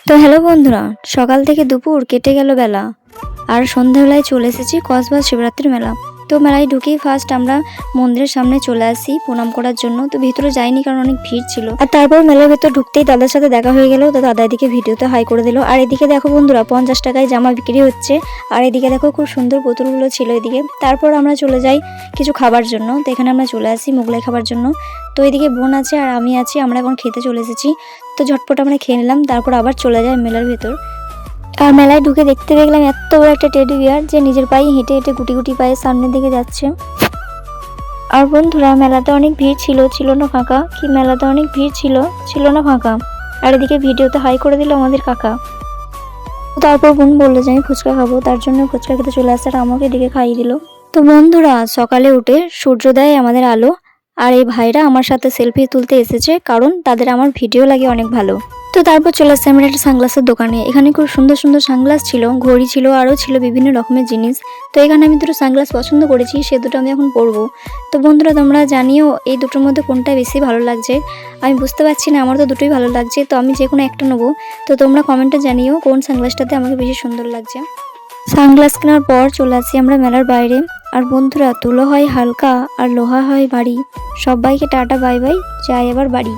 তো হ্যালো বন্ধুরা, সকাল থেকে দুপুর কেটে গেল বেলা, আর সন্ধ্যাবেলায় চলে এসেছি কসবা শিবরাত্রি মেলা। তো মেলায় ঢুকেই ফার্স্ট আমরা মন্দিরের সামনে চলে আসি প্রণাম করার জন্য। তো ভিতরে যাইনি কারণ অনেক ভিড় ছিল। আর তারপর মেলার ভেতর ঢুকতেই দাদার সাথে দেখা হয়ে গেল। তো দাদা এদিকে ভিডিওতে হাই করে দিল। আর এদিকে দেখো বন্ধুরা 50 টাকায় জামা বিক্রি হচ্ছে। আর এদিকে দেখো খুব সুন্দর পুতুলগুলো ছিল এদিকে। তারপর আমরা চলে যাই কিছু খাবার জন্য। তো এখানে আমরা চলে আসি মোগলাই খাবার জন্য। তো এদিকে বোন আছে আর আমি আছি, আমরা এখন খেতে চলে এসেছি। তো ঝটপট আমরা খেয়ে নিলাম, তারপর আবার চলে যায় মেলার ভেতর। আর মেলায় ঢুকে দেখতে দেখলাম এত বড় একটা টেডি বিয়ার যে নিজের পায়ে হেঁটে হেঁটে গুটি গুটি পায়ে সামনের দিকে যাচ্ছে। আর বন্ধুরা মেলাতে অনেক ভিড় ছিল না ফাঁকা, কি মেলাতে অনেক ভিড় ছিল না ফাঁকা। আর এদিকে ভিডিওতে হাই করে দিল আমাদের কাকা। তারপর বোন বললো যে আমি ফুচকা খাবো, তার জন্য ফুচকা খেতে চলে আসছে আর আমাকে এদিকে খাইয়ে দিল। তো বন্ধুরা সকালে উঠে সূর্যোদয় আমাদের আলো। আর এই ভাইরা আমার সাথে সেলফি তুলতে এসেছে কারণ তাদের আমার ভিডিও লাগে অনেক ভালো। তো তারপর চলে আসছে আমরা একটা সানগ্লাসের দোকানে। এখানে খুব সুন্দর সুন্দর সানগ্লাস ছিল, ঘড়ি ছিল, আরও ছিল বিভিন্ন রকমের জিনিস। তো এখানে আমি দুটো সানগ্লাস পছন্দ করেছি, সে দুটো আমি এখন পরবো। তো বন্ধুরা তোমরা জানিও এই দুটোর মধ্যে কোনটা বেশি ভালো লাগছে। আমি বুঝতে পারছি না, আমার তো দুটোই ভালো লাগছে, তো আমি যে কোনো একটা নেবো। তো তোমরা কমেন্টে জানিও কোন সানগ্লাসটাতে আমাকে বেশি সুন্দর লাগছে। সানগ্লাস কেনার পর চলে আসি আমরা মেলার বাইরে। আর বন্ধুরা তুলো হয় হালকা আর লোহা হয় ভারী। সবাইকে টাটা বাই বাই, যাই আবার বাড়ি।